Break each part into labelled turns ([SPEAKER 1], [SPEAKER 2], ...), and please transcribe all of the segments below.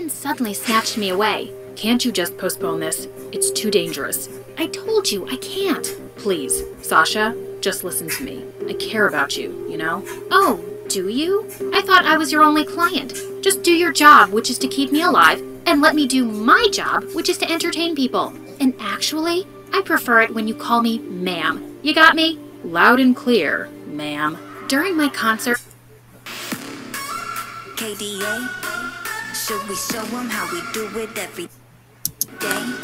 [SPEAKER 1] Damon suddenly snatched me away. Can't you just postpone this? It's too dangerous. I told you, I can't. Please, Sasha, just listen to me. I care about you, you know? Oh, do you? I thought I was your only client. Just do your job, which is to keep me alive, and let me do my job, which is to entertain people. And actually, I prefer it when you call me ma'am. You got me? Loud and clear, ma'am. During my concert...
[SPEAKER 2] KDA, should we show them how we do it every day?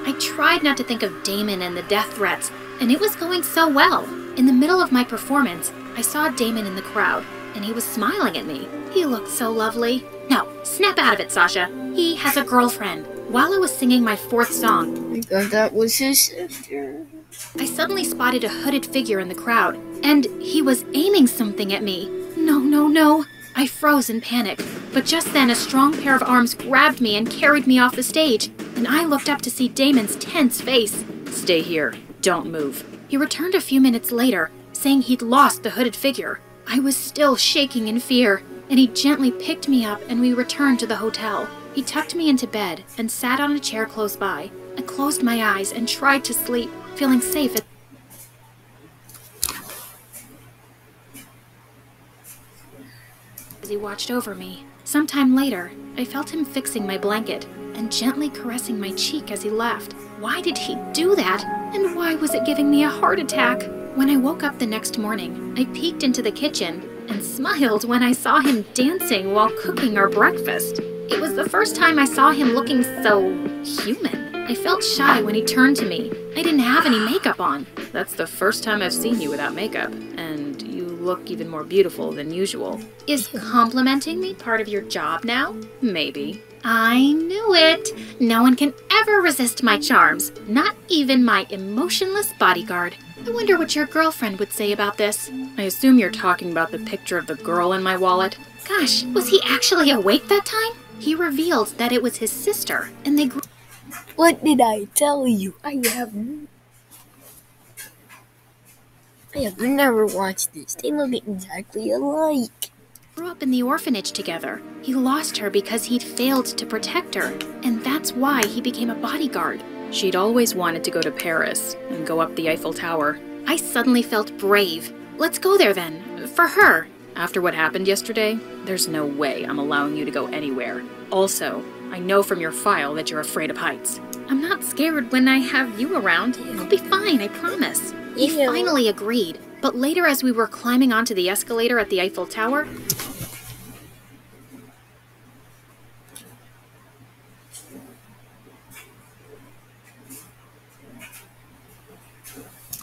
[SPEAKER 1] I tried not to think of Damon and the death threats, and it was going so well. In the middle of my performance, I saw Damon in the crowd, and he was smiling at me. He looked so lovely. No, snap out of it, Sasha. He has a girlfriend. While I was singing my fourth song,
[SPEAKER 3] Because that was his sister.
[SPEAKER 1] I suddenly spotted a hooded figure in the crowd, and he was aiming something at me. No, no, no. I froze in panic, but just then a strong pair of arms grabbed me and carried me off the stage, and I looked up to see Damon's tense face. Stay here. Don't move. He returned a few minutes later, saying he'd lost the hooded figure. I was still shaking in fear, and he gently picked me up and we returned to the hotel. He tucked me into bed and sat on a chair close by. I closed my eyes and tried to sleep, feeling safe as he watched over me. Sometime later, I felt him fixing my blanket and gently caressing my cheek as he laughed. Why did he do that? And why was it giving me a heart attack? When I woke up the next morning, I peeked into the kitchen and smiled when I saw him dancing while cooking our breakfast. It was the first time I saw him looking so human. I felt shy when he turned to me. I didn't have any makeup on. That's the first time I've seen you without makeup, and you look even more beautiful than usual. Is complimenting me part of your job now? Maybe. I knew it. No one can ever resist my charms, not even my emotionless bodyguard. I wonder what your girlfriend would say about this. I assume you're talking about the picture of the girl in my wallet. Gosh, was he actually awake that time? He revealed that it was his sister, and they grew...
[SPEAKER 3] What did I tell you? I have never watched this. They look exactly alike.
[SPEAKER 1] Grew up in the orphanage together. He lost her because he'd failed to protect her, and that's why he became a bodyguard. She'd always wanted to go to Paris and go up the Eiffel Tower. I suddenly felt brave. Let's go there then, for her. After what happened yesterday, there's no way I'm allowing you to go anywhere. Also, I know from your file that you're afraid of heights. I'm not scared when I have you around. It'll be fine, I promise. He finally agreed, but later as we were climbing onto the escalator at the Eiffel Tower,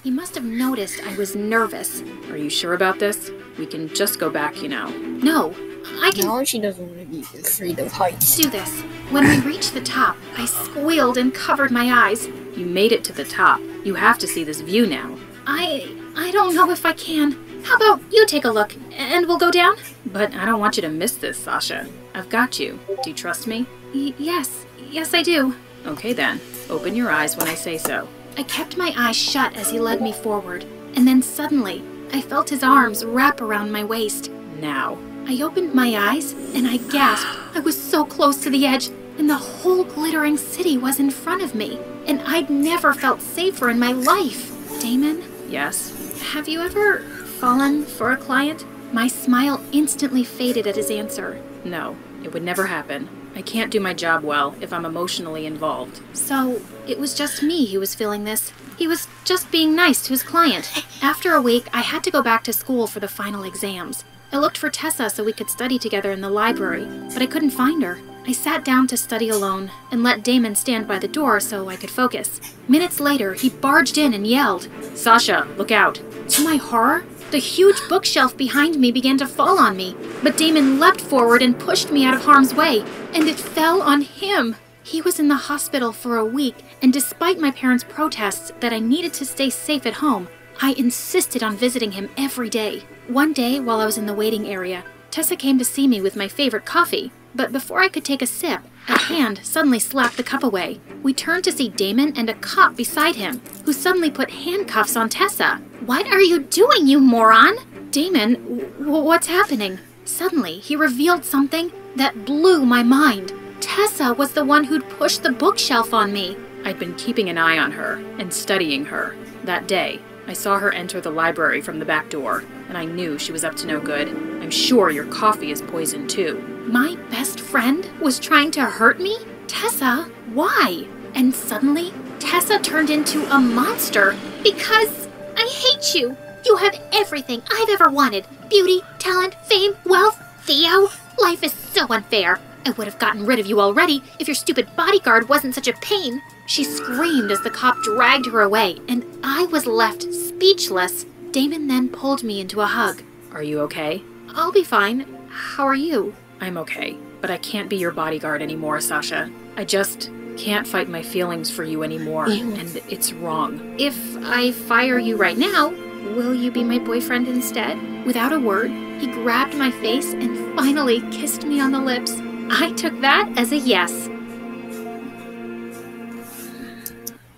[SPEAKER 1] he must have noticed I was nervous. Are you sure about this? We can just go back, you know. No, I can...
[SPEAKER 3] No, she doesn't want to be afraid of heights.
[SPEAKER 1] do this. When we reached the top, I squealed and covered my eyes. You made it to the top. You have to see this view now. I don't know if I can. How about you take a look, and we'll go down? But I don't want you to miss this, Sasha. I've got you. Do you trust me? Yes. Yes, I do. Okay then. Open your eyes when I say so. I kept my eyes shut as he led me forward, and then suddenly, I felt his arms wrap around my waist. Now. I opened my eyes, and I gasped. I was so close to the edge, and the whole glittering city was in front of me, and I'd never felt safer in my life. Damon? Yes? Have you ever fallen for a client? My smile instantly faded at his answer. No, it would never happen. I can't do my job well if I'm emotionally involved. So, it was just me who was feeling this. He was just being nice to his client. After a week, I had to go back to school for the final exams. I looked for Tessa so we could study together in the library, but I couldn't find her. I sat down to study alone and let Damon stand by the door so I could focus. Minutes later, he barged in and yelled, "Sasha, look out." To my horror, the huge bookshelf behind me began to fall on me, but Damon leapt forward and pushed me out of harm's way, and it fell on him. He was in the hospital for a week, and despite my parents' protests that I needed to stay safe at home, I insisted on visiting him every day. One day, while I was in the waiting area, Tessa came to see me with my favorite coffee, but before I could take a sip, a hand suddenly slapped the cup away. We turned to see Damon and a cop beside him, who suddenly put handcuffs on Tessa. "What are you doing, you moron?" "Damon, what's happening?" Suddenly, he revealed something that blew my mind. Tessa was the one who'd pushed the bookshelf on me. I'd been keeping an eye on her and studying her. That day, I saw her enter the library from the back door, and I knew she was up to no good. I'm sure your coffee is poisoned too. My best friend was trying to hurt me? Tessa, why? And suddenly, Tessa turned into a monster because I hate you. You have everything I've ever wanted. Beauty, talent, fame, wealth. Theo, life is so unfair. I would have gotten rid of you already if your stupid bodyguard wasn't such a pain. She screamed as the cop dragged her away, and I was left speechless. Damon then pulled me into a hug. Are you okay? I'll be fine. How are you? I'm okay, but I can't be your bodyguard anymore, Sasha. I just can't fight my feelings for you anymore, and it's wrong. If I fire you right now, will you be my boyfriend instead? Without a word, he grabbed my face and finally kissed me on the lips. I took that as a yes.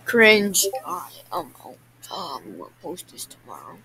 [SPEAKER 3] Cringe. I'm gonna post this tomorrow.